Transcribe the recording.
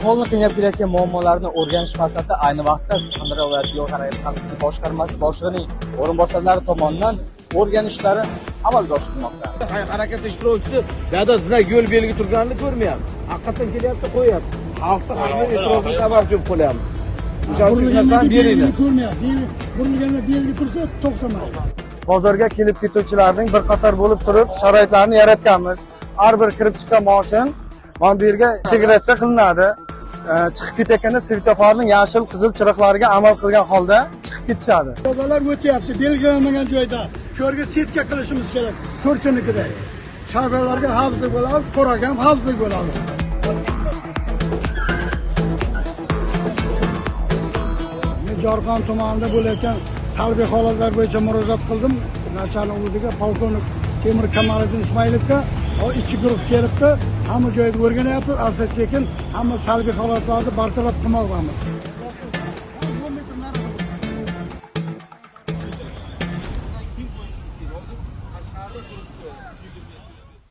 Aholini qiynab kelayotgan muammolarni o'rganish maqsadida ayni vaqtda Surxondaryo viloyati yo'l harakati xavfsizligi boshqarmasi boshlig'ining o'rinbosarlari tomonidan o'rganishlari amalga oshirilmoqda. Harakat ishtirokchisi dada sizlar yo'l belgi turganini ko'rmayapti. Haqiqatan kelyapti, qo'yapti. Xalqning hamma e'tirofiga sabab bo'lib qolyapti. Burilganda belgi ko'rmayapti. Burilganda belgi tursa to'xtamaydi. Bozorga kelib ketuvchilarning bir qator bo'lib turib sharoitlarni yaratganmiz. Har bir kirib chiqqan mashin mana bu yerga integratsiya qilinadi. Chiqib ketayotganda svetoforning yashil, qizil chiroqlariga amal qilgan holda chiqib ketishadi. Piyodalar o'tyapti, belgilanmagan joyda. Shu yerga setka qilishimiz kerak. Sho'rchinikida. Shoferlarga xavfsizlik bo'ladi, qo'raga ham xavfsizlik bo'ladi. Men Jorqon tumanida bo'layotgan salbiy holatlar bo'yicha murojaat qildim. Nachalnik o'ziga polkovnik Temur Kamoliddin Ismoilovga ikki guruh kelibdi. Hamma joyda o'rganyapti, asta-sekin hamma salbiy holatlarni bartaraf qilmoqdamiz.